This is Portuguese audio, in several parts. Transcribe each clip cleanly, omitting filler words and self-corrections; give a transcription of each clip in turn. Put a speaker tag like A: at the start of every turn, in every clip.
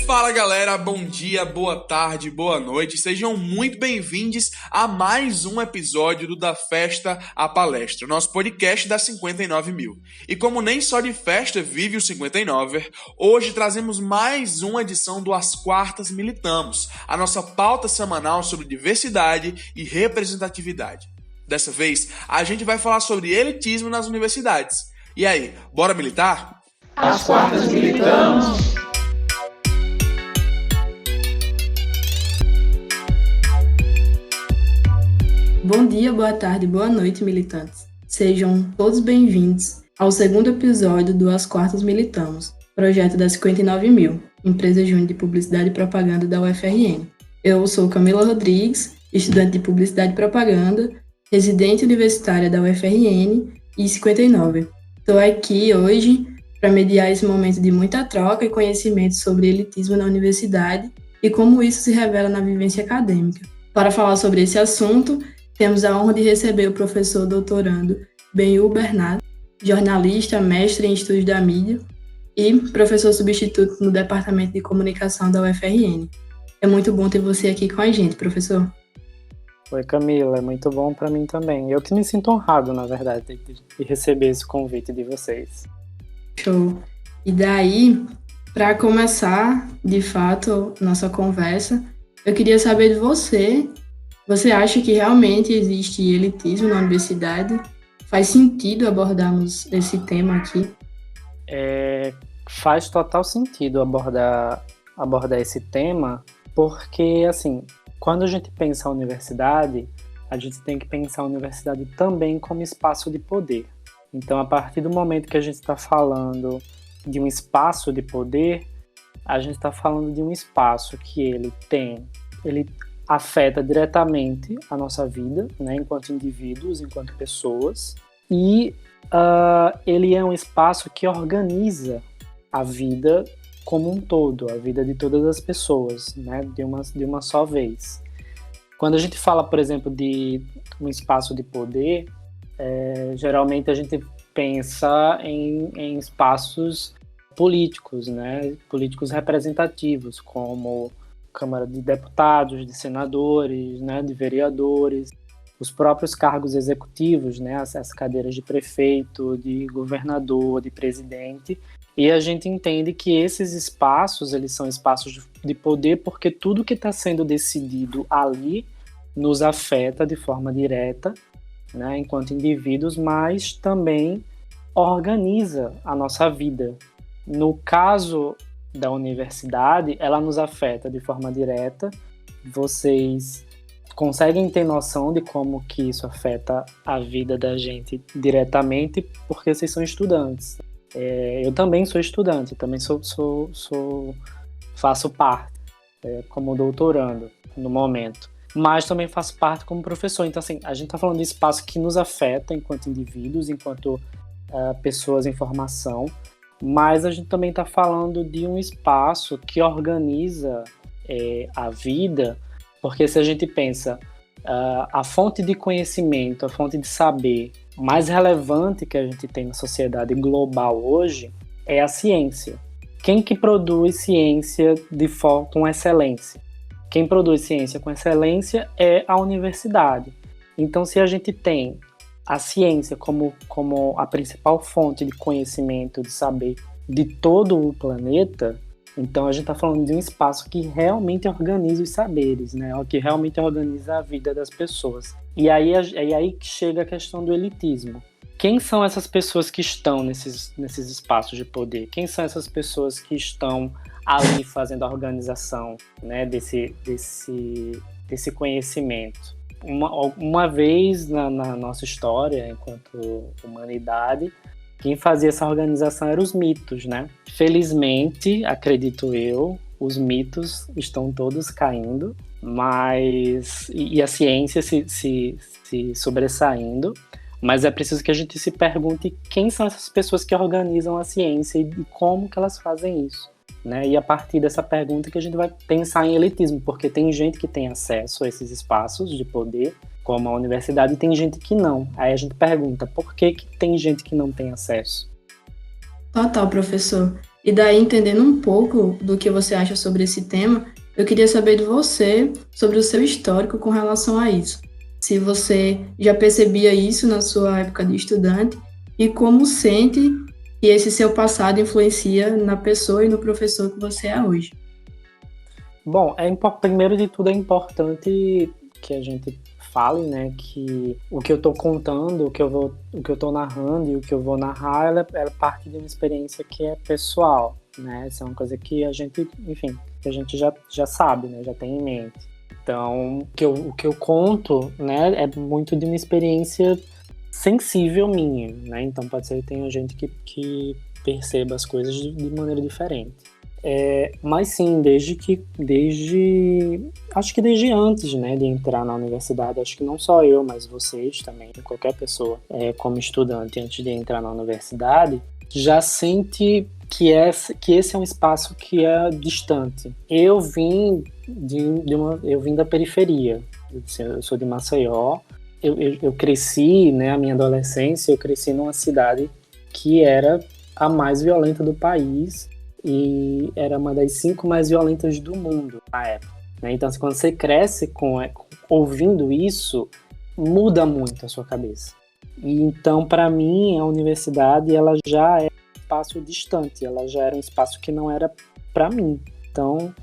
A: Fala galera, bom dia, boa tarde, boa noite, sejam muito bem-vindos a mais um episódio do Da Festa à Palestra, nosso podcast da 59 mil. E como nem só de festa vive o 59, hoje trazemos mais uma edição do As Quartas Militamos, a nossa pauta semanal sobre diversidade e representatividade. Dessa vez, a gente vai falar sobre elitismo nas universidades. E aí, bora militar?
B: As Quartas Militamos!
C: Bom dia, boa tarde, boa noite, militantes. Sejam todos bem-vindos ao segundo episódio do As Quartas Militamos, projeto da 59 mil, empresa júnior de publicidade e propaganda da UFRN. Eu sou Camila Rodrigues, estudante de publicidade e propaganda, residente universitária da UFRN e 59. Estou aqui hoje para mediar esse momento de muita troca e conhecimento sobre elitismo na universidade e como isso se revela na vivência acadêmica. Para falar sobre esse assunto, temos a honra de receber o professor doutorando Benhur Bernardo, jornalista, mestre em estudos da mídia e professor substituto no Departamento de Comunicação da UFRN. É muito bom ter você aqui com a gente, professor.
B: Oi, Camila, é muito bom para mim também. Eu que me sinto honrado, na verdade, de receber esse convite de vocês.
C: Show! E daí, para começar, de fato, nossa conversa, eu queria saber de você. Você acha que realmente existe elitismo na universidade? Faz sentido abordarmos esse tema aqui?
B: Faz total sentido abordar esse tema, porque, assim, quando a gente pensa a universidade, a gente tem que pensar a universidade também como espaço de poder. Então, a partir do momento que a gente está falando de um espaço de poder, a gente está falando de um espaço que ele afeta diretamente a nossa vida, né, enquanto indivíduos, enquanto pessoas, e ele é um espaço que organiza a vida como um todo, a vida de todas as pessoas, né, de uma só vez. Quando a gente fala, por exemplo, de um espaço de poder, geralmente a gente pensa em espaços políticos, né, políticos representativos, como Câmara de Deputados, de senadores, né, de vereadores, os próprios cargos executivos, né, as cadeiras de prefeito, de governador, de presidente, e a gente entende que esses espaços, eles são espaços de poder porque tudo que está sendo decidido ali nos afeta de forma direta, né, enquanto indivíduos, mas também organiza a nossa vida. No caso da universidade, ela nos afeta de forma direta. Vocês conseguem ter noção de como que isso afeta a vida da gente diretamente, porque vocês são estudantes. Eu também sou estudante, também faço parte como doutorando no momento, mas também faço parte como professor. Então, assim, a gente está falando de espaço que nos afeta enquanto indivíduos, enquanto pessoas em formação, mas a gente também está falando de um espaço que organiza a vida, porque se a gente pensa a fonte de conhecimento, a fonte de saber mais relevante que a gente tem na sociedade global hoje é a ciência. Quem que produz ciência com excelência? Quem produz ciência com excelência é a universidade. Então, se a gente tem a ciência como a principal fonte de conhecimento, de saber de todo o planeta, então a gente está falando de um espaço que realmente organiza os saberes, né? Que realmente organiza a vida das pessoas. E aí que chega a questão do elitismo. Quem são essas pessoas que estão nesses espaços de poder? Quem são essas pessoas que estão ali fazendo a organização, né, desse conhecimento? Uma vez na nossa história, enquanto humanidade, quem fazia essa organização eram os mitos, né? Felizmente, acredito eu, os mitos estão todos caindo, mas e a ciência se sobressaindo, mas é preciso que a gente se pergunte quem são essas pessoas que organizam a ciência e como que elas fazem isso, né? E a partir dessa pergunta que a gente vai pensar em elitismo, porque tem gente que tem acesso a esses espaços de poder, como a universidade, e tem gente que não. Aí a gente pergunta, por que tem gente que não tem acesso?
C: Total, professor. E daí, entendendo um pouco do que você acha sobre esse tema, eu queria saber de você sobre o seu histórico com relação a isso. Se você já percebia isso na sua época de estudante e como sente que esse seu passado influencia na pessoa e no professor que você é hoje.
B: Bom, primeiro de tudo é importante que a gente fale, né, que o que eu tô contando, o que eu tô narrando e o que eu vou narrar, ela é parte de uma experiência que é pessoal, né? Isso é uma coisa que a gente, enfim, que a gente já sabe, né, já tem em mente. Então, o que eu conto, né, é muito de uma experiência sensível minha, né? Então pode ser que tenha gente que perceba as coisas de maneira diferente. Mas sim, acho que desde antes, né, de entrar na universidade, acho que não só eu, mas vocês também, qualquer pessoa como estudante antes de entrar na universidade, já sente que esse é um espaço que é distante. Eu vim da periferia, eu sou de Maceió, eu cresci, né, a minha adolescência, eu cresci numa cidade que era a mais violenta do país, e era uma das 5 mais violentas do mundo na época, né? Então, quando você cresce ouvindo isso, muda muito a sua cabeça. E então, para mim, a universidade ela já é um espaço distante, ela já era um espaço que não era para mim. Então,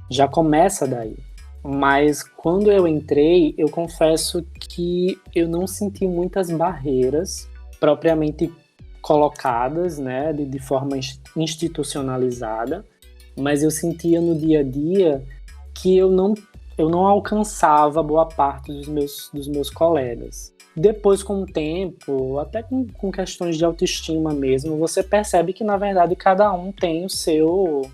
B: já começa daí. Mas quando eu entrei, eu confesso que eu não senti muitas barreiras propriamente colocadas, né, de forma institucionalizada, mas eu sentia no dia a dia que eu não alcançava boa parte dos meus colegas. Depois, com o tempo, até com questões de autoestima mesmo, você percebe que, na verdade, cada um tem o seu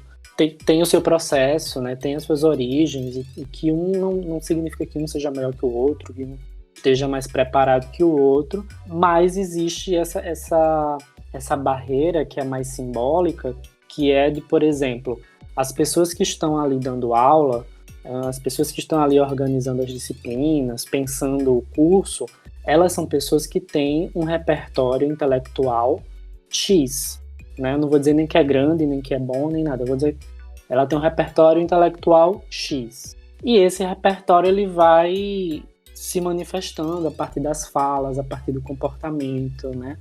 B: processo, né, tem as suas origens, e que um não significa que um seja melhor que o outro, que um esteja mais preparado que o outro, mas existe essa barreira que é mais simbólica, que é de, por exemplo, as pessoas que estão ali dando aula, as pessoas que estão ali organizando as disciplinas, pensando o curso, elas são pessoas que têm um repertório intelectual X, né? Eu não vou dizer nem que é grande, nem que é bom, nem nada, eu vou dizer ela tem um repertório intelectual X. E esse repertório ele vai se manifestando a partir das falas, a partir do comportamento, né?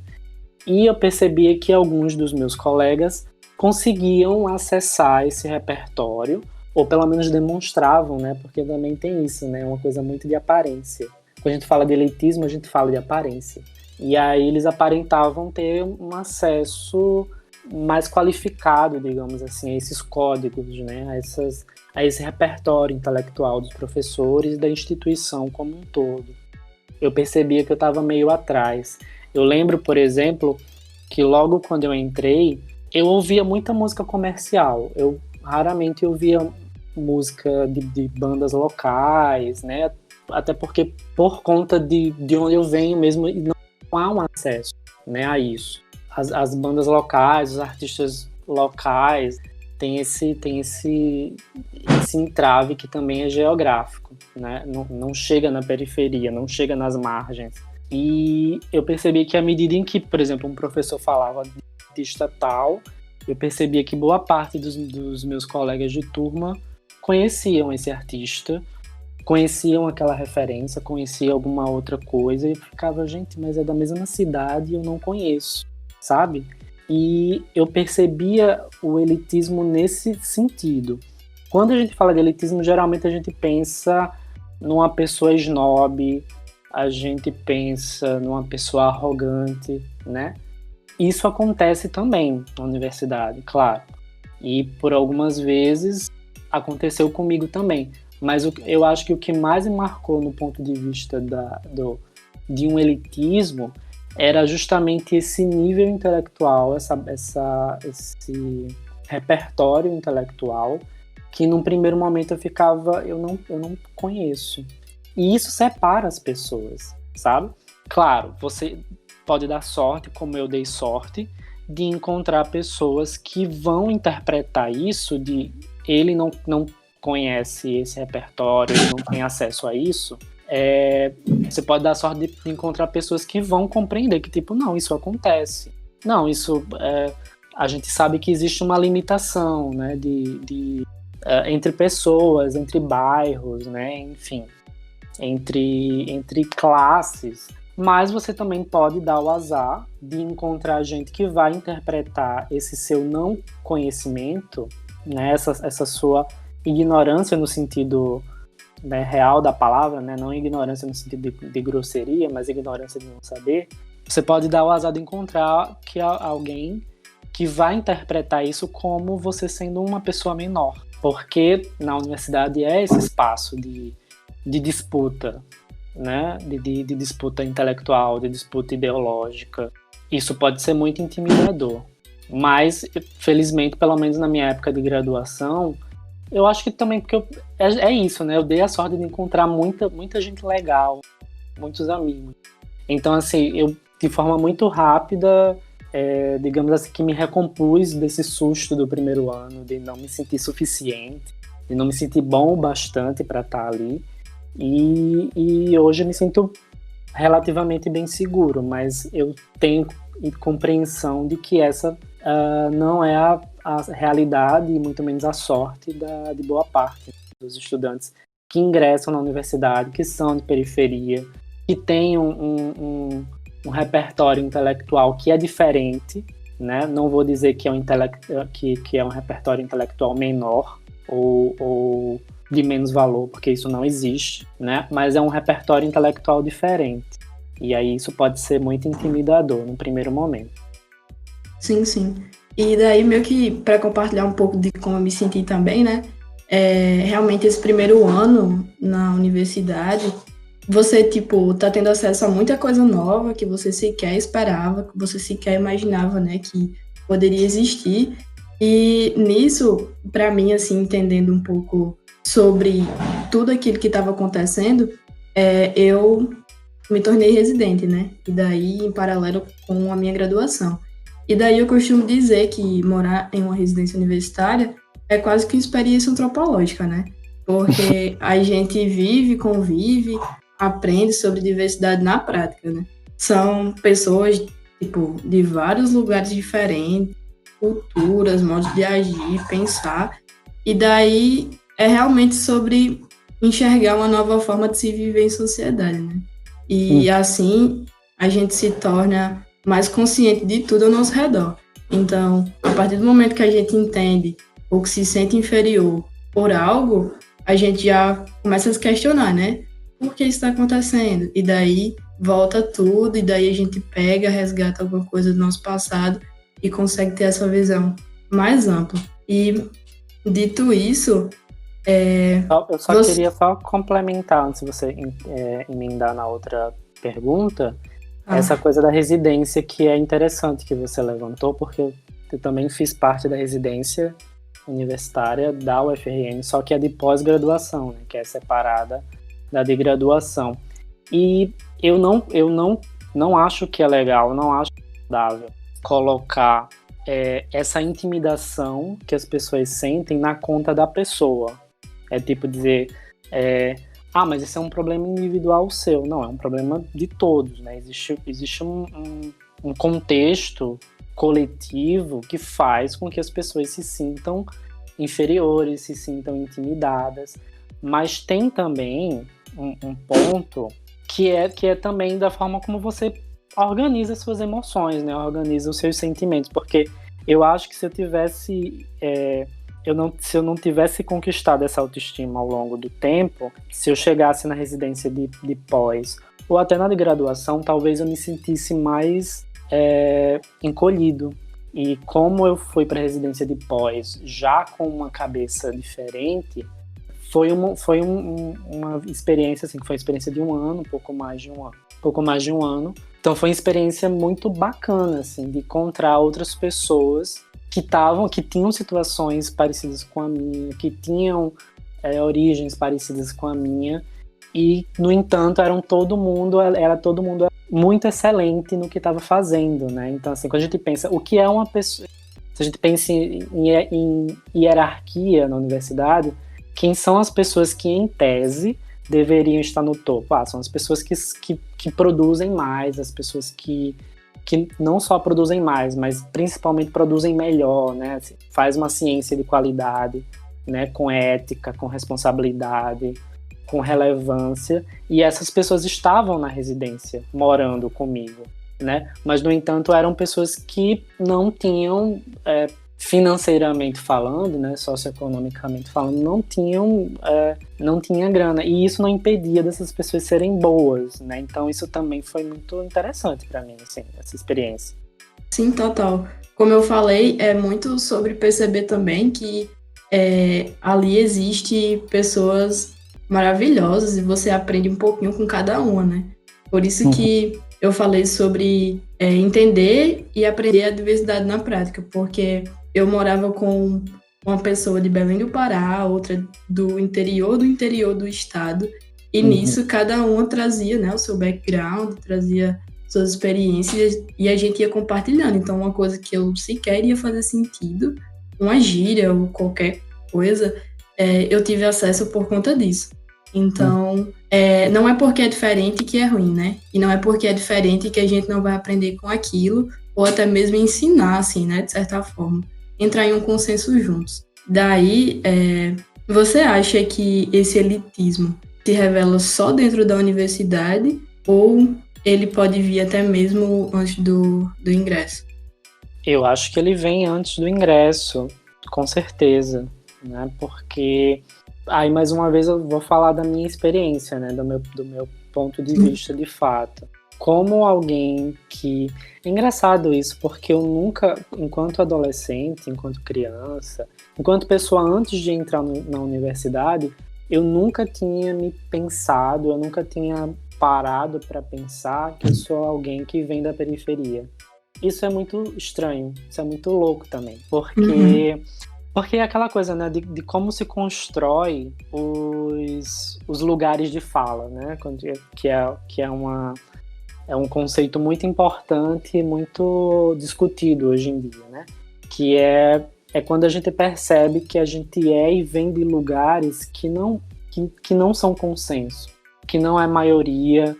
B: E eu percebia que alguns dos meus colegas conseguiam acessar esse repertório, ou pelo menos demonstravam, né? Porque também tem isso, né? Uma coisa muito de aparência. Quando a gente fala de elitismo, a gente fala de aparência. E aí eles aparentavam ter um acesso mais qualificado, digamos assim, a esses códigos, né? A esse repertório intelectual dos professores e da instituição como um todo. Eu percebia que eu estava meio atrás. Eu lembro, por exemplo, que logo quando eu entrei, eu ouvia muita música comercial. Eu raramente ouvia música de bandas locais, né? Até porque, por conta de onde eu venho mesmo, não há um acesso, né, a isso. As bandas locais, os artistas locais tem esse entrave que também é geográfico, né? Não chega na periferia, não chega nas margens. E eu percebi que à medida em que, por exemplo, um professor falava de artista tal, eu percebia que boa parte dos meus colegas de turma conheciam esse artista, conheciam aquela referência, conheciam alguma outra coisa, e eu ficava, gente, mas é da mesma cidade e eu não conheço, sabe? E eu percebia o elitismo nesse sentido. Quando a gente fala de elitismo, geralmente a gente pensa numa pessoa snob, a gente pensa numa pessoa arrogante, né? Isso acontece também na universidade, claro. E por algumas vezes aconteceu comigo também. Mas eu acho que o que mais me marcou no ponto de vista de um elitismo era justamente esse nível intelectual, esse repertório intelectual, que num primeiro momento eu ficava, eu não conheço. E isso separa as pessoas, sabe? Claro, você pode dar sorte, como eu dei sorte, de encontrar pessoas que vão interpretar isso de ele não conhece esse repertório, ele não tem acesso a isso. Você pode dar sorte de encontrar pessoas que vão compreender que, tipo, não, isso acontece. Não, isso a gente sabe que existe uma limitação, né, entre pessoas, entre bairros, né, enfim, entre classes, mas você também pode dar o azar de encontrar gente que vai interpretar esse seu não conhecimento, né, essa sua ignorância no sentido, né, real da palavra, né, não ignorância no sentido de grosseria, mas ignorância de não saber. Você pode dar o azar de encontrar alguém que vai interpretar isso como você sendo uma pessoa menor, porque na universidade é esse espaço de disputa, né? De disputa intelectual, de disputa ideológica. Isso pode ser muito intimidador, mas felizmente, pelo menos na minha época de graduação, eu acho que também porque é isso, né? Eu dei a sorte de encontrar muita gente legal, muitos amigos. Então, assim, eu de forma muito rápida, digamos assim, que me recompus desse susto do primeiro ano, de não me sentir suficiente, de não me sentir bom o bastante para estar ali. E hoje eu me sinto relativamente bem seguro, mas eu tenho compreensão de que essa não é a realidade e muito menos a sorte de boa parte dos estudantes que ingressam na universidade, que são de periferia, que têm um repertório intelectual que é diferente, né? Não vou dizer que é um repertório intelectual menor ou de menos valor, porque isso não existe, né? Mas é um repertório intelectual diferente. E aí isso pode ser muito intimidador no primeiro momento.
C: Sim, sim. E daí, meio que para compartilhar um pouco de como eu me senti também, né? Realmente esse primeiro ano na universidade, você, tipo, tá tendo acesso a muita coisa nova que você sequer esperava, que você sequer imaginava, né, que poderia existir. E nisso, para mim, assim, entendendo um pouco sobre tudo aquilo que estava acontecendo, eu me tornei residente, né? E daí, em paralelo com a minha graduação. E daí eu costumo dizer que morar em uma residência universitária é quase que uma experiência antropológica, né? Porque a gente vive, convive, aprende sobre diversidade na prática, né? São pessoas, tipo, de vários lugares diferentes, culturas, modos de agir, pensar, e daí é realmente sobre enxergar uma nova forma de se viver em sociedade, né? E assim a gente se torna mais consciente de tudo ao nosso redor. Então, a partir do momento que a gente entende ou que se sente inferior por algo, a gente já começa a se questionar, né? Por que isso está acontecendo? E daí volta tudo, e daí a gente pega, resgata alguma coisa do nosso passado e consegue ter essa visão mais ampla. E, dito isso...
B: Eu só queria complementar, antes de você emendar na outra pergunta, essa coisa da residência, que é interessante que você levantou, porque eu também fiz parte da residência universitária da UFRN, só que é de pós-graduação, né, que é separada da de graduação. E eu não acho que é legal, não acho saudável colocar essa intimidação que as pessoas sentem na conta da pessoa. É tipo dizer, mas esse é um problema individual seu. Não, é um problema de todos, né? Existe um contexto coletivo que faz com que as pessoas se sintam inferiores, se sintam intimidadas. Mas tem também um ponto que é também da forma como você organiza as suas emoções, né? Organiza os seus sentimentos. Porque eu acho que se eu não tivesse conquistado essa autoestima ao longo do tempo, se eu chegasse na residência de pós ou até na de graduação, talvez eu me sentisse mais encolhido. E como eu fui para a residência de pós já com uma cabeça diferente, foi uma experiência, assim, que foi uma experiência de um ano, pouco mais de um ano. Então foi uma experiência muito bacana, assim, de encontrar outras pessoas que tinham situações parecidas com a minha, que tinham origens parecidas com a minha, e, no entanto, era todo mundo muito excelente no que estava fazendo, né? Então, assim, quando a gente pensa, o que é uma pessoa... Se a gente pensa em hierarquia na universidade, quem são as pessoas que, em tese, deveriam estar no topo? São as pessoas que produzem mais, as pessoas que que não só produzem mais, mas principalmente produzem melhor, né? Faz uma ciência de qualidade, né? Com ética, com responsabilidade, com relevância. E essas pessoas estavam na residência, morando comigo, né? Mas, no entanto, eram pessoas que não tinham... financeiramente falando, né, socioeconomicamente falando, não tinha grana, e isso não impedia dessas pessoas serem boas, né, então isso também foi muito interessante para mim, assim, essa experiência.
C: Sim, total. Como eu falei, é muito sobre perceber também que ali existe pessoas maravilhosas e você aprende um pouquinho com cada uma, né, por isso que eu falei sobre entender e aprender a diversidade na prática, porque eu morava com uma pessoa de Belém do Pará, outra do interior do estado, e nisso cada uma trazia, né, o seu background, trazia suas experiências, e a gente ia compartilhando. Então, uma coisa que eu sequer ia fazer sentido, uma gíria ou qualquer coisa, eu tive acesso por conta disso. Então, não é porque é diferente que é ruim, né? E não é porque é diferente que a gente não vai aprender com aquilo, ou até mesmo ensinar, assim, né, de certa forma. Entrar em um consenso juntos. Daí, você acha que esse elitismo se revela só dentro da universidade ou ele pode vir até mesmo antes do ingresso?
B: Eu acho que ele vem antes do ingresso, com certeza, né? Porque aí, mais uma vez, eu vou falar da minha experiência, né? Do meu ponto de vista de fato. Como alguém que... É engraçado isso, porque eu nunca, enquanto adolescente, enquanto criança, enquanto pessoa antes de entrar na universidade, eu nunca tinha me pensado, eu nunca tinha parado para pensar que eu sou alguém que vem da periferia. Isso é muito estranho, isso é muito louco também, porque é aquela coisa, né, de como se constrói os lugares de fala, né, que é um conceito muito importante, muito discutido hoje em dia, né? Que é quando a gente percebe que a gente e vem de lugares que não são consenso, que não é maioria,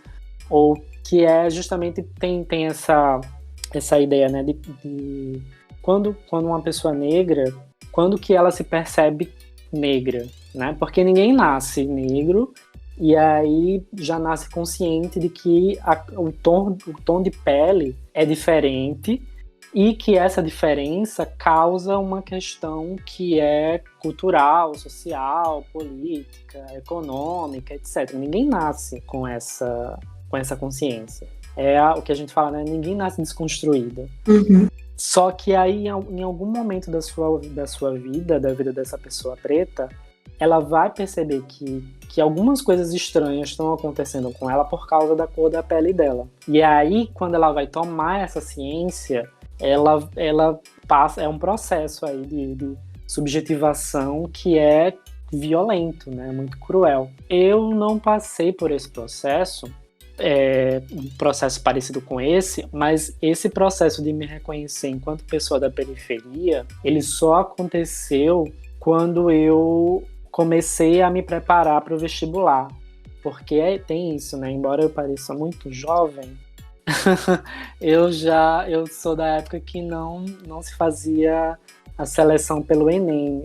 B: ou que justamente tem essa ideia, né? De quando uma pessoa negra, quando que ela se percebe negra, né? Porque ninguém nasce negro, e aí já nasce consciente de que o tom de pele é diferente e que essa diferença causa uma questão que é cultural, social, política, econômica, etc. Ninguém nasce com essa consciência. É o que a gente fala, né? Ninguém nasce desconstruído. Só que aí, em algum momento da sua vida, da vida dessa pessoa preta, ela vai perceber que algumas coisas estranhas estão acontecendo com ela por causa da cor da pele dela. E aí, quando ela vai tomar essa ciência, ela passa... É um processo aí de subjetivação que é violento, né? Muito cruel. Eu não passei por esse processo, um processo parecido com esse, mas esse processo de me reconhecer enquanto pessoa da periferia, ele só aconteceu quando eu comecei a me preparar para o vestibular, porque tem isso, né? Embora eu pareça muito jovem, eu sou da época que não se fazia a seleção pelo Enem.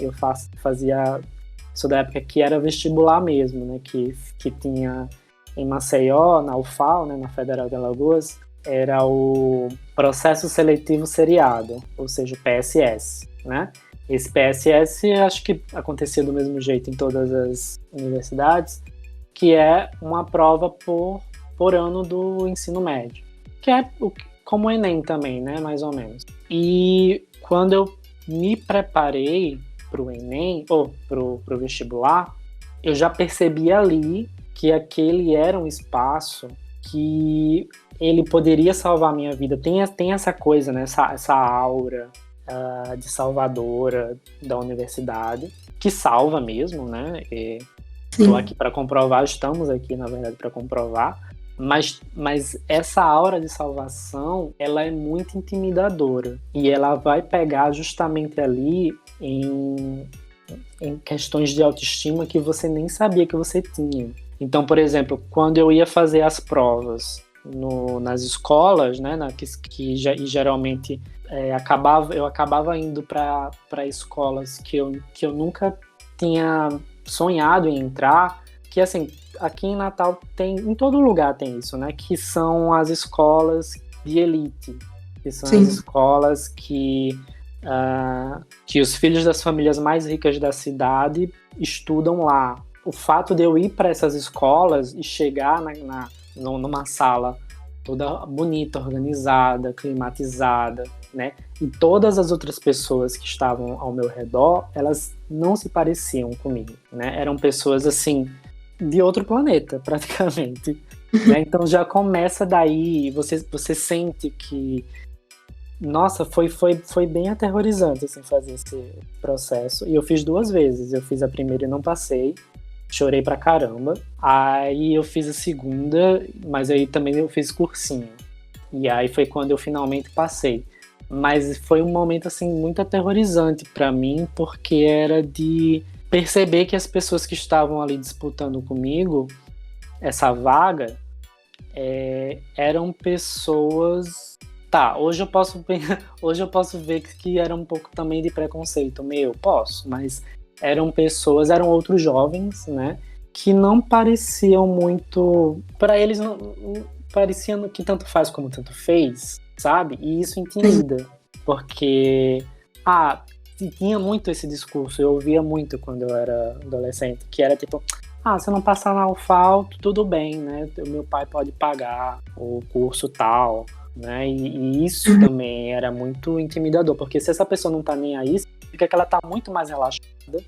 B: Sou da época que era vestibular mesmo, né? Que tinha em Maceió, na UFAL, né? Na Federal de Alagoas, era o processo seletivo seriado, ou seja, o PSS, né? Esse PSS acho que acontecia do mesmo jeito em todas as universidades, que é uma prova por ano do ensino médio, que é como o Enem também, né, mais ou menos. E quando eu me preparei para o Enem, ou para o vestibular, eu já percebi ali que aquele era um espaço que ele poderia salvar a minha vida. Tem essa coisa, né, essa aura de salvadora da universidade, que salva mesmo, né? Estou aqui para comprovar, estamos aqui, na verdade, para comprovar, mas essa aura de salvação, ela é muito intimidadora, e ela vai pegar justamente ali em questões de autoestima que você nem sabia que você tinha. Então, por exemplo, quando eu ia fazer as provas nas escolas, né, que geralmente eu acabava indo para escolas que eu nunca tinha sonhado em entrar, que assim, aqui em Natal em todo lugar tem isso, né, que são as escolas de elite, que são
C: Sim.
B: as escolas que os filhos das famílias mais ricas da cidade estudam lá. O fato de eu ir para essas escolas e chegar numa sala toda bonita, organizada, climatizada, né? E todas as outras pessoas que estavam ao meu redor, elas não se pareciam comigo, né? Eram pessoas, assim, de outro planeta, praticamente. Né? Então já começa daí, você sente que... Nossa, foi bem aterrorizante, assim, fazer esse processo. E eu fiz 2 vezes. Eu fiz a primeira e não passei. Chorei pra caramba. Aí eu fiz a segunda, mas aí também eu fiz cursinho. E aí foi quando eu finalmente passei. Mas foi um momento, assim, muito aterrorizante pra mim, porque era de perceber que as pessoas que estavam ali disputando comigo essa vaga eram pessoas... Tá, hoje eu posso ver que era um pouco também de preconceito meu, posso, mas eram outros jovens, né, que não pareciam muito, para eles não parecia que tanto faz como tanto fez, sabe? E isso intimida, porque tinha muito esse discurso, eu ouvia muito quando eu era adolescente, que era tipo, se não passar na UFAL, tudo bem, né, o meu pai pode pagar o curso tal, né? E isso também era muito intimidador, porque se essa pessoa não tá nem aí, significa que ela tá muito mais relaxada,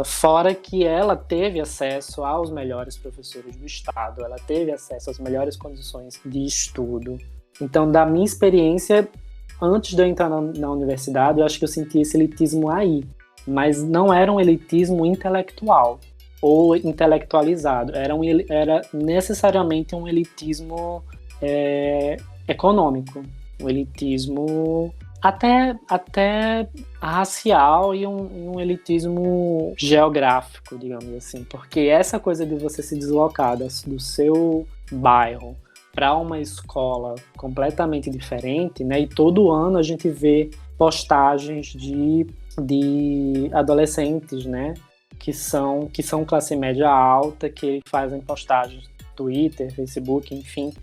B: fora que ela teve acesso aos melhores professores do estado, ela teve acesso às melhores condições de estudo. Então, da minha experiência, antes de eu entrar na universidade, eu acho que eu senti esse elitismo aí, mas não era um elitismo intelectual ou intelectualizado, era necessariamente um elitismo econômico, um elitismo até racial e um elitismo geográfico, digamos assim, porque essa coisa de você se deslocar do seu bairro para uma escola completamente diferente, né? E todo ano a gente vê postagens de adolescentes, né? Que são classe média alta, que fazem postagens no Twitter, Facebook, enfim,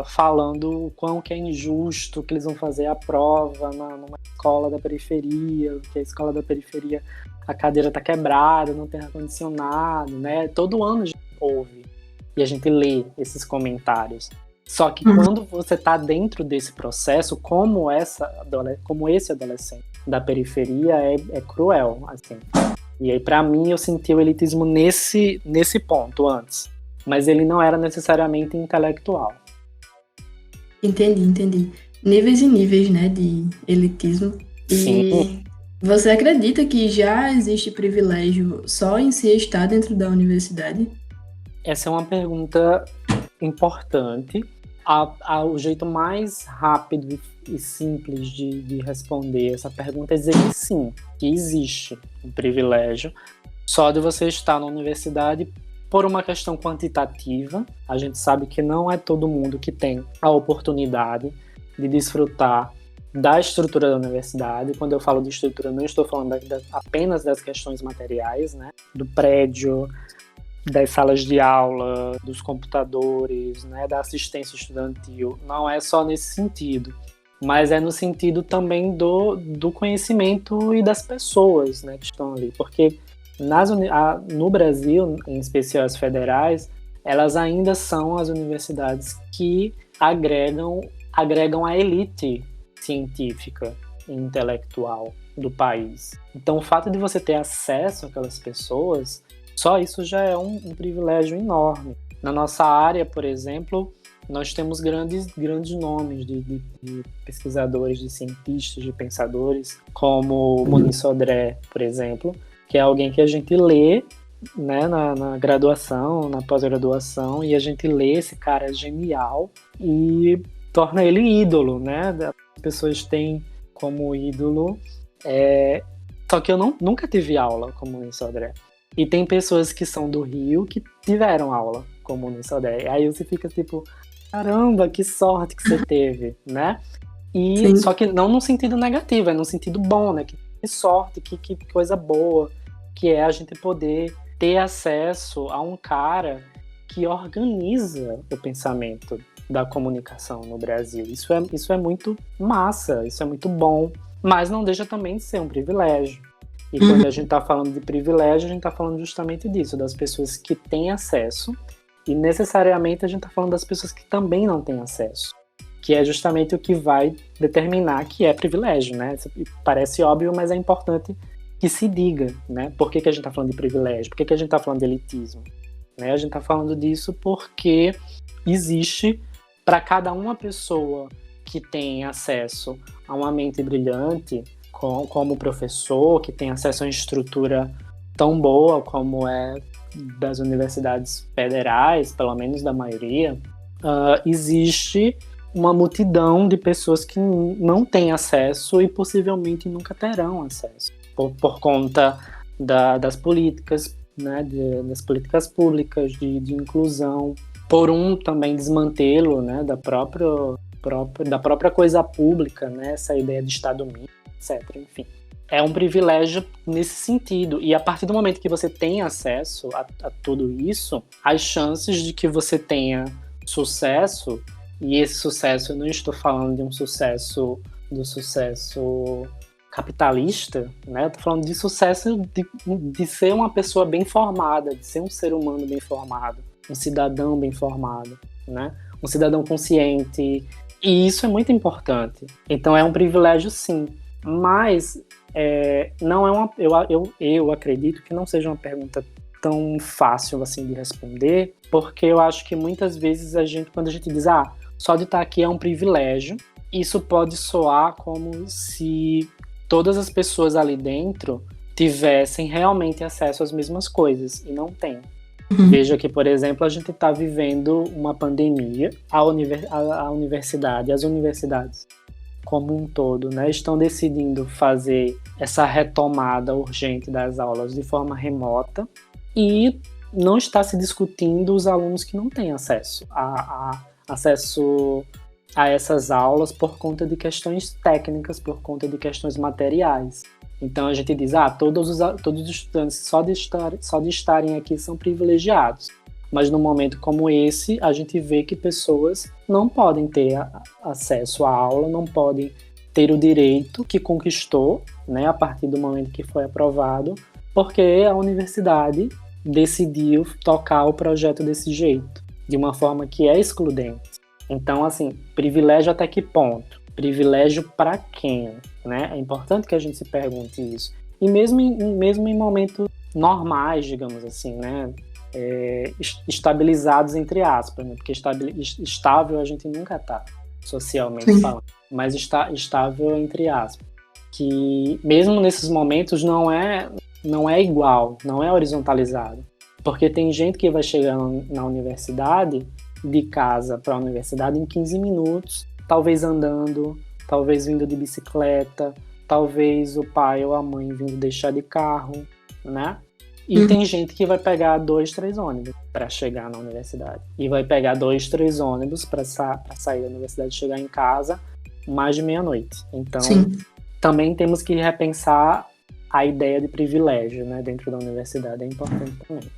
B: falando o quão que é injusto que eles vão fazer a prova numa escola da periferia, que a escola da periferia, a cadeira tá quebrada, não tem ar-condicionado, né? Todo ano a gente ouve e a gente lê esses comentários. Só que quando você tá dentro desse processo, como esse adolescente da periferia, é cruel, assim. E aí, pra mim, eu senti o elitismo nesse ponto antes. Mas ele não era necessariamente intelectual.
C: Entendi. Níveis e níveis, né, de elitismo.
B: Sim.
C: E você acredita que já existe privilégio só em se estar dentro da universidade?
B: Essa é uma pergunta importante. O jeito mais rápido e simples de responder essa pergunta é dizer que sim, que existe um privilégio só de você estar na universidade por uma questão quantitativa. A gente sabe que não é todo mundo que tem a oportunidade de desfrutar da estrutura da universidade. Quando eu falo de estrutura, não estou falando apenas das questões materiais, né? Do prédio, das salas de aula, dos computadores, né? Da assistência estudantil. Não é só nesse sentido, mas é no sentido também do conhecimento e das pessoas, né, que estão ali. Porque no Brasil, em especial as federais, elas ainda são as universidades que agregam a elite científica e intelectual do país. Então, o fato de você ter acesso àquelas pessoas, só isso já é um privilégio enorme. Na nossa área, por exemplo, nós temos grandes nomes de pesquisadores, de cientistas, de pensadores, como Muniz Sodré, por exemplo, que é alguém que a gente lê, né, na graduação, na pós-graduação, e a gente lê esse cara genial e torna ele ídolo, né? As pessoas têm como ídolo. Só que eu nunca tive aula com Muniz Sodré. E tem pessoas que são do Rio que tiveram aula com Muniz Sodré. Aí você fica tipo, caramba, que sorte que você teve, né? E
C: Sim.
B: só que não no sentido negativo, é no sentido bom, né? Que sorte, que coisa boa, que é a gente poder ter acesso a um cara que organiza o pensamento da comunicação no Brasil. Isso é muito massa, isso é muito bom, mas não deixa também de ser um privilégio. E quando a gente está falando de privilégio, a gente está falando justamente disso, das pessoas que têm acesso, e necessariamente a gente está falando das pessoas que também não têm acesso, que é justamente o que vai determinar que é privilégio, né? Parece óbvio, mas é importante que se diga, né? Por que a gente está falando de privilégio? Por que a gente está falando de elitismo? Né? A gente está falando disso porque existe para cada uma pessoa que tem acesso a uma mente brilhante, como professor, que tem acesso a uma estrutura tão boa como é das universidades federais, pelo menos da maioria, existe uma multidão de pessoas que não têm acesso e possivelmente nunca terão acesso, por conta das políticas, né, das políticas públicas de inclusão, por também desmantelo, né, da própria coisa pública, né, essa ideia de Estado mínimo, etc. Enfim, é um privilégio nesse sentido. E a partir do momento que você tem acesso a tudo isso, as chances de que você tenha sucesso, e esse sucesso, eu não estou falando de um sucesso capitalista, né? Eu estou falando de sucesso de ser uma pessoa bem formada, de ser um ser humano bem formado, um cidadão bem formado, né? Um cidadão consciente. E isso é muito importante. Então é um privilégio, sim. Mas não é eu acredito que não seja uma pergunta tão fácil assim de responder, porque eu acho que muitas vezes quando a gente diz, só de estar aqui é um privilégio, isso pode soar como se todas as pessoas ali dentro tivessem realmente acesso às mesmas coisas, e não tem. Veja que, por exemplo, a gente está vivendo uma pandemia, a universidade, as universidades como um todo, né, estão decidindo fazer essa retomada urgente das aulas de forma remota, e não está se discutindo os alunos que não têm acesso a essas aulas por conta de questões técnicas, por conta de questões materiais. Então a gente diz, todos os estudantes só de estarem aqui são privilegiados. Mas num momento como esse, a gente vê que pessoas não podem ter acesso à aula, não podem ter o direito que conquistou, né, a partir do momento que foi aprovado, porque a universidade decidiu tocar o projeto desse jeito, de uma forma que é excludente. Então, assim, privilégio até que ponto? Privilégio para quem? Né? É importante que a gente se pergunte isso. E mesmo em momentos normais, digamos assim, né? Estabilizados entre aspas, né? Porque estável a gente nunca está, socialmente falando, mas estável entre aspas, que mesmo nesses momentos não é igual, não é horizontalizado, porque tem gente que vai chegar na universidade, de casa para a universidade em 15 minutos, talvez andando, talvez vindo de bicicleta, talvez o pai ou a mãe vindo deixar de carro, né? E tem gente que vai pegar 2, 3 ônibus para chegar na universidade. E vai pegar 2, 3 ônibus para sair da universidade e chegar em casa mais de meia-noite. Então, também temos que repensar a ideia de privilégio, né, dentro da universidade. É importante também.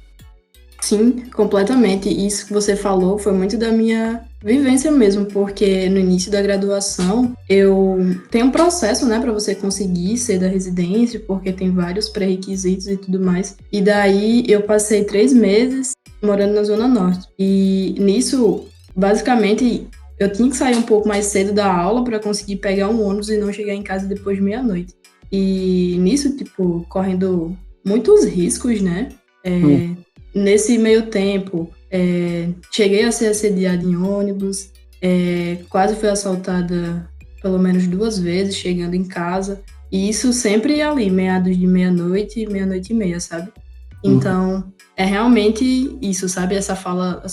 C: Sim, completamente. Isso que você falou foi muito da minha vivência mesmo, porque no início da graduação eu tenho um processo, né, para você conseguir ser da residência, porque tem vários pré-requisitos e tudo mais. E daí eu passei 3 meses morando na Zona Norte. E nisso, basicamente, eu tinha que sair um pouco mais cedo da aula para conseguir pegar um ônibus e não chegar em casa depois de meia-noite. E nisso, tipo, correndo muitos riscos, né? Nesse meio tempo, cheguei a ser assediada em ônibus, quase fui assaltada pelo menos 2 vezes, chegando em casa. E isso sempre ali, meados de meia-noite, meia-noite e meia, sabe? Então, é realmente isso, sabe? Essa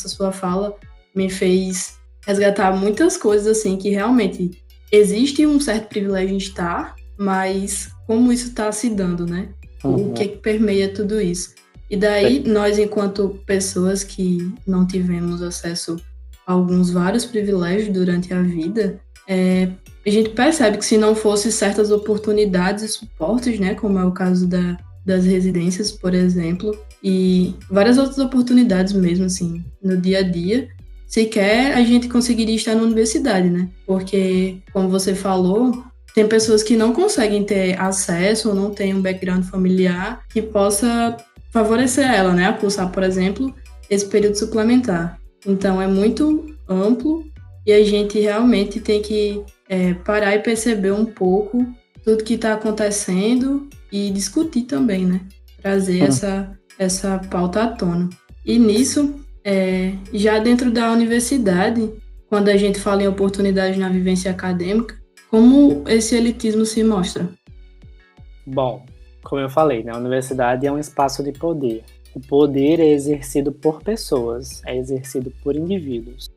C: sua fala me fez resgatar muitas coisas, assim, que realmente existe um certo privilégio em estar, mas como isso está se dando, né? O que permeia tudo isso. E daí, nós, enquanto pessoas que não tivemos acesso vários privilégios durante a vida, a gente percebe que se não fosse certas oportunidades e suportes, né, como é o caso das residências, por exemplo, e várias outras oportunidades mesmo, assim, no dia a dia, sequer a gente conseguiria estar na universidade, né? Porque, como você falou, tem pessoas que não conseguem ter acesso ou não têm um background familiar que possa favorecer ela, né, a cursar, por exemplo, esse período suplementar. Então, é muito amplo e a gente realmente tem que parar e perceber um pouco tudo que está acontecendo e discutir também, né? Trazer essa pauta à tona. E nisso, já dentro da universidade, quando a gente fala em oportunidades na vivência acadêmica, como esse elitismo se mostra?
B: Bom, como eu falei, né, a universidade é um espaço de poder. O poder é exercido por pessoas, é exercido por indivíduos.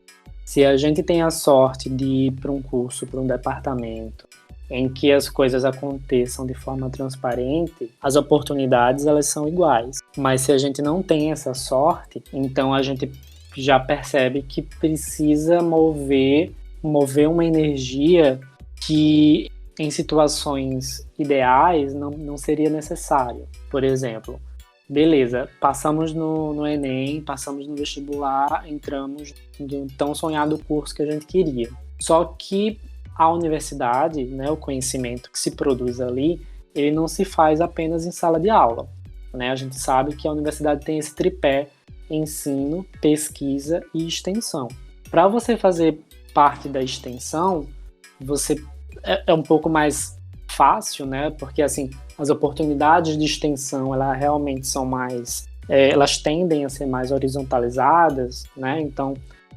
B: Se a gente tem a sorte de ir para um curso, para um departamento, em que as coisas aconteçam de forma transparente, as oportunidades elas são iguais. Mas se a gente não tem essa sorte, então a gente já percebe que precisa mover uma energia que em situações ideais não seria necessário. Por exemplo, beleza, passamos no Enem, passamos no vestibular, entramos no tão sonhado curso que a gente queria. Só que a universidade, né, o conhecimento que se produz ali, ele não se faz apenas em sala de aula, né? A gente sabe que a universidade tem esse tripé: ensino, pesquisa e extensão. Para você fazer parte da extensão, você é um pouco mais fácil, né? Porque assim, as oportunidades de extensão, elas realmente são mais, elas tendem a ser mais horizontalizadas, né? Então,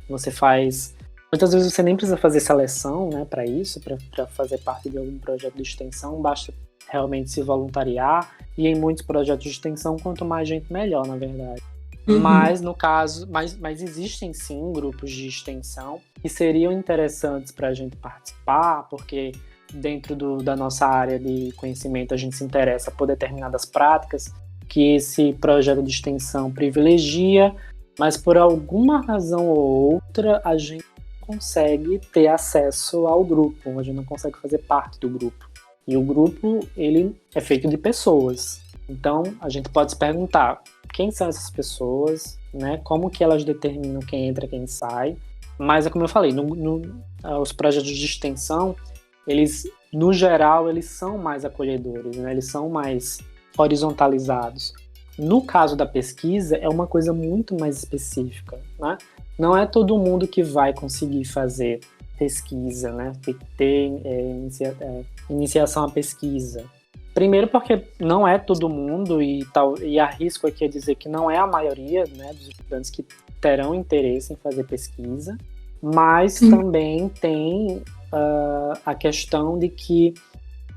B: você faz, muitas vezes você nem precisa fazer seleção, né, para isso, para fazer parte de algum projeto de extensão, basta realmente se voluntariar, e em muitos projetos de extensão, quanto mais gente, melhor, na verdade. Mas no caso, mas existem sim grupos de extensão que seriam interessantes para a gente participar, porque dentro da nossa área de conhecimento a gente se interessa por determinadas práticas que esse projeto de extensão privilegia, mas por alguma razão ou outra a gente não consegue ter acesso ao grupo, a gente não consegue fazer parte do grupo. E o grupo, ele é feito de pessoas. Então, a gente pode se perguntar quem são essas pessoas, né? Como que elas determinam quem entra e quem sai. Mas, é como eu falei, os projetos de extensão, eles, no geral, eles são mais acolhedores, né? Eles são mais horizontalizados. No caso da pesquisa, é uma coisa muito mais específica, né? Não é todo mundo que vai conseguir fazer pesquisa, né? Tem que ter iniciação à pesquisa. Primeiro porque não é todo mundo, e arrisco aqui a dizer que não é a maioria, né, dos estudantes que terão interesse em fazer pesquisa, mas também tem a questão de que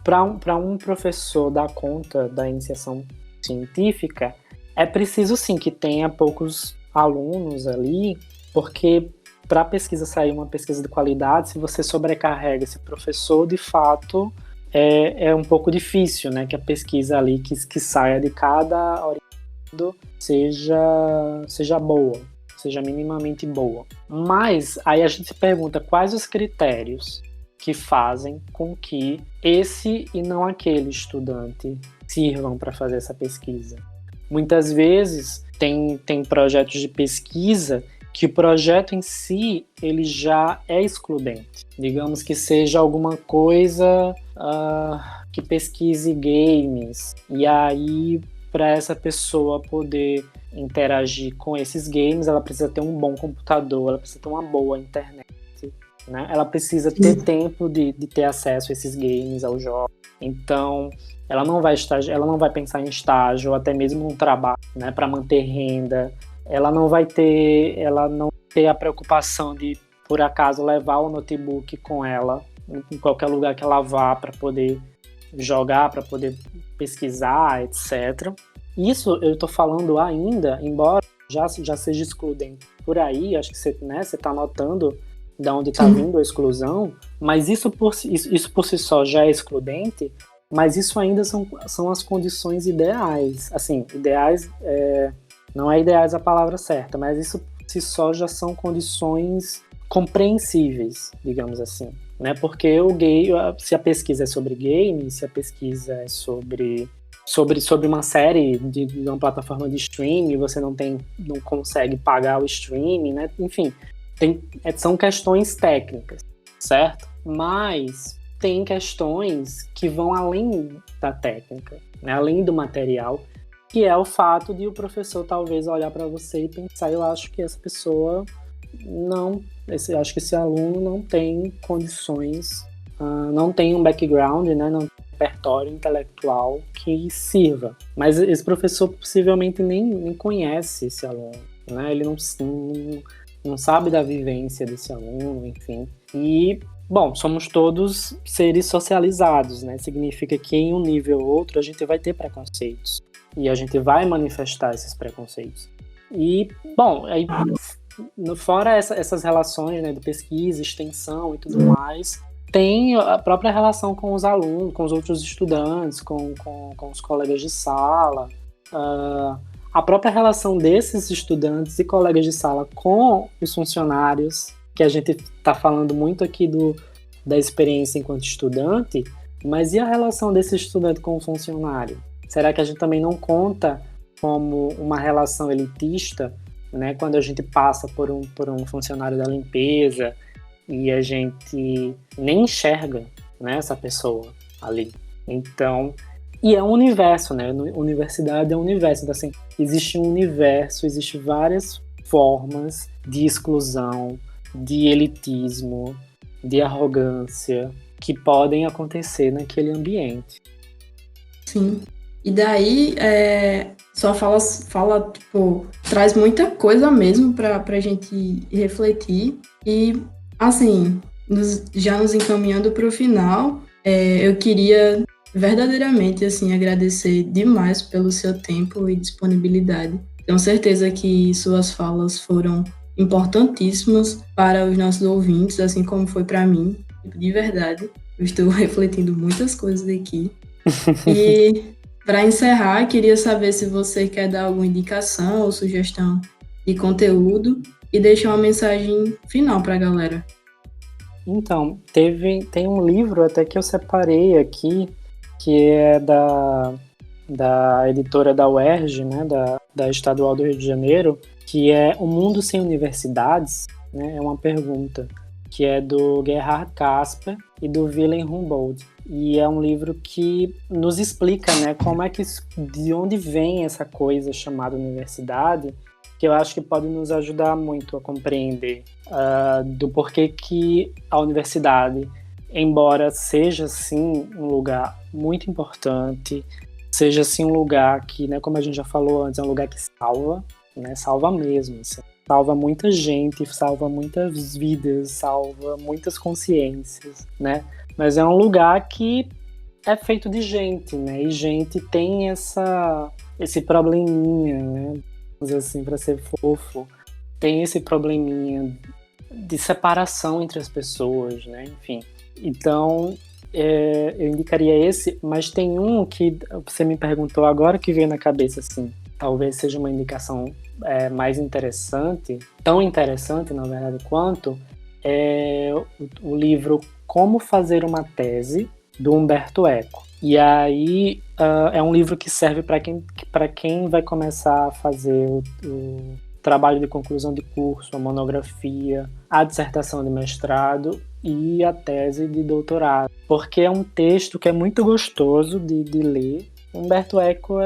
B: para um professor dar conta da iniciação científica, é preciso sim que tenha poucos alunos ali, porque para a pesquisa sair uma pesquisa de qualidade, se você sobrecarrega esse professor, de fato é um pouco difícil, né, que a pesquisa ali que saia de cada orientando seja boa, seja minimamente boa. Mas aí a gente se pergunta quais os critérios que fazem com que esse e não aquele estudante sirvam para fazer essa pesquisa. Muitas vezes tem projetos de pesquisa que o projeto em si ele já é excludente. Digamos que seja alguma coisa que pesquise games, e aí para essa pessoa poder interagir com esses games, ela precisa ter um bom computador, ela precisa ter uma boa internet, né? Ela precisa ter tempo de ter acesso a esses games, aos jogos. Então, ela não vai pensar em estágio, ou até mesmo um trabalho, né, para manter renda. Ela não ter a preocupação de, por acaso, levar o notebook com ela em qualquer lugar que ela vá para poder jogar, para poder pesquisar, etc. Isso eu estou falando ainda, embora já seja excludente por aí, acho que você está notando de onde está vindo a exclusão, mas isso por si só já é excludente, mas isso ainda são as condições ideais. Assim, ideais, não é ideais a palavra certa, mas isso por si só já são condições compreensíveis, digamos assim, né? Porque o game, se a pesquisa é sobre game, se a pesquisa é sobre uma série de uma plataforma de streaming, você não consegue pagar o streaming, né? Enfim, são questões técnicas, certo? Mas tem questões que vão além da técnica, né? Além do material, que é o fato de o professor talvez olhar para você e pensar, eu acho que essa pessoa acho que esse aluno não tem condições, não tem um background, né? Não tem um repertório intelectual que sirva. Mas esse professor possivelmente nem conhece esse aluno, né? Ele não sabe da vivência desse aluno, enfim. E, bom, somos todos seres socializados, né? Significa que em um nível ou outro a gente vai ter preconceitos. E a gente vai manifestar esses preconceitos. E, bom, aí, fora essas relações, né, de pesquisa, extensão e tudo mais, tem a própria relação com os alunos, com os outros estudantes, com os colegas de sala, a própria relação desses estudantes e colegas de sala com os funcionários, que a gente está falando muito aqui da experiência enquanto estudante, mas e a relação desse estudante com o funcionário? Será que a gente também não conta como uma relação elitista, né, quando a gente passa por um funcionário da limpeza e a gente nem enxerga, né, essa pessoa ali? Então, e é um universo, né? Universidade é um universo. Assim, existe um universo, existem várias formas de exclusão, de elitismo, de arrogância que podem acontecer naquele ambiente.
C: Sim. E daí, só fala, tipo, traz muita coisa mesmo pra gente refletir. E, assim, já nos encaminhando pro final, eu queria verdadeiramente, assim, agradecer demais pelo seu tempo e disponibilidade. Tenho certeza que suas falas foram importantíssimas para os nossos ouvintes, assim como foi para mim, de verdade. Eu estou refletindo muitas coisas aqui. E, para encerrar, queria saber se você quer dar alguma indicação ou sugestão de conteúdo e deixar uma mensagem final para a galera.
B: Então, tem um livro até que eu separei aqui, que é da editora da UERJ, né, da Estadual do Rio de Janeiro, que é O Mundo Sem Universidades, né, é uma pergunta, que é do Gerhard Casper e do Wilhelm Humboldt. E é um livro que nos explica, né, de onde vem essa coisa chamada universidade, que eu acho que pode nos ajudar muito a compreender do porquê que a universidade, embora seja, sim, um lugar muito importante, seja, assim, um lugar que, né, como a gente já falou antes, é um lugar que salva, né, salva mesmo, assim, salva muita gente, salva muitas vidas, salva muitas consciências, né, mas é um lugar que é feito de gente, né, e gente tem esse probleminha, né, assim, para ser fofo, tem esse probleminha de separação entre as pessoas, né, enfim. Então, eu indicaria esse, mas tem um que você me perguntou agora que veio na cabeça, assim, talvez seja uma indicação mais interessante, tão interessante, na verdade, quanto o livro Como Fazer uma Tese, do Humberto Eco. E aí é um livro que serve para quem vai começar a fazer o trabalho de conclusão de curso, a monografia, a dissertação de mestrado e a tese de doutorado, porque é um texto que é muito gostoso de ler. Humberto Eco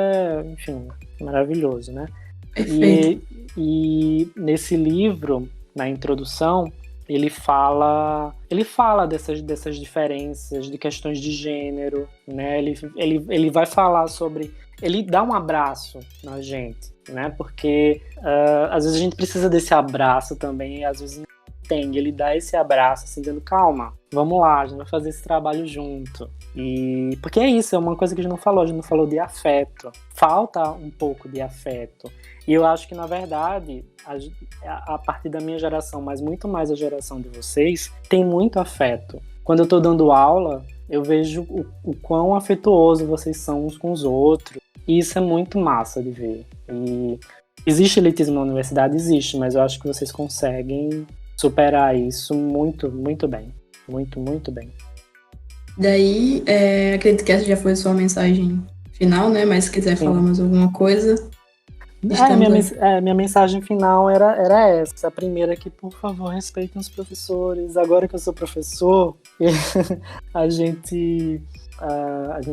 B: enfim, maravilhoso, né? E nesse livro, na introdução, ele fala dessas diferenças, de questões de gênero, né? Ele vai falar sobre... Ele dá um abraço na gente, né? Porque às vezes a gente precisa desse abraço também, e às vezes não tem. Ele dá esse abraço, assim, dizendo, calma, vamos lá, a gente vai fazer esse trabalho junto. E porque é isso, é uma coisa que a gente não falou de afeto. Falta um pouco de afeto. E eu acho que, na verdade, a partir da minha geração, mas muito mais a geração de vocês, tem muito afeto. Quando eu estou dando aula, eu vejo o quão afetuoso vocês são uns com os outros. E isso é muito massa de ver. E existe elitismo na universidade? Existe, mas eu acho que vocês conseguem superar isso muito, muito bem. Muito, muito bem.
C: Daí, acredito que essa já foi a sua mensagem final, né? Mas se quiser falar mais alguma coisa...
B: Minha mensagem final era essa. A primeira, que, por favor, respeitem os professores. Agora que eu sou professor, a gente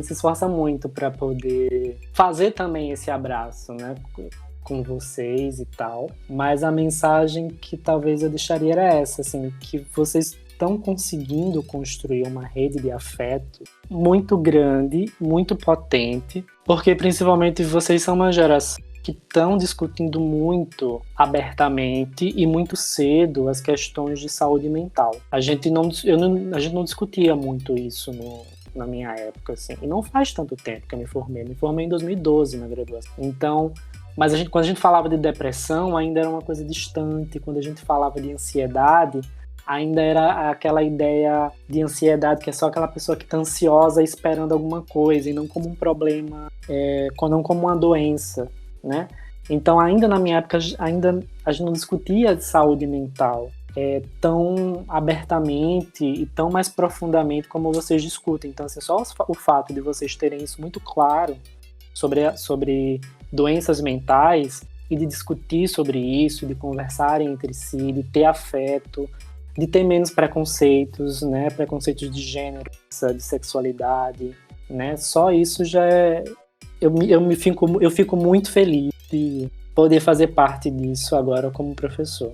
B: se esforça muito para poder fazer também esse abraço, né, com vocês e tal. Mas a mensagem que talvez eu deixaria era essa, assim, que vocês estão conseguindo construir uma rede de afeto muito grande, muito potente, porque principalmente vocês são uma geração que estão discutindo muito abertamente e muito cedo as questões de saúde mental. A gente não discutia muito isso na minha época, assim, e não faz tanto tempo que eu me formei em 2012 na graduação. Então, mas quando a gente falava de depressão, ainda era uma coisa distante. Quando a gente falava de ansiedade, ainda era aquela ideia de ansiedade que é só aquela pessoa que está ansiosa esperando alguma coisa, e não como um problema, não como uma doença, né? Então, ainda na minha época, a gente não discutia de saúde mental tão abertamente e tão mais profundamente como vocês discutem. Então, assim, só o fato de vocês terem isso muito claro sobre doenças mentais, e de discutir sobre isso, de conversarem entre si, de ter afeto, de ter menos preconceitos, né? Preconceitos de gênero, de sexualidade, né? Só isso já é... Eu fico muito feliz de poder fazer parte disso agora como professor.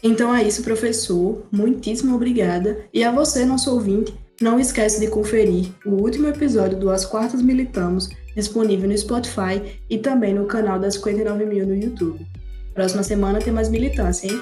C: Então é isso, professor. Muitíssimo obrigada. E a você, nosso ouvinte, não esquece de conferir o último episódio do As Quartas Militamos, disponível no Spotify e também no canal da 59 Mil no YouTube. Próxima semana tem mais militância, hein?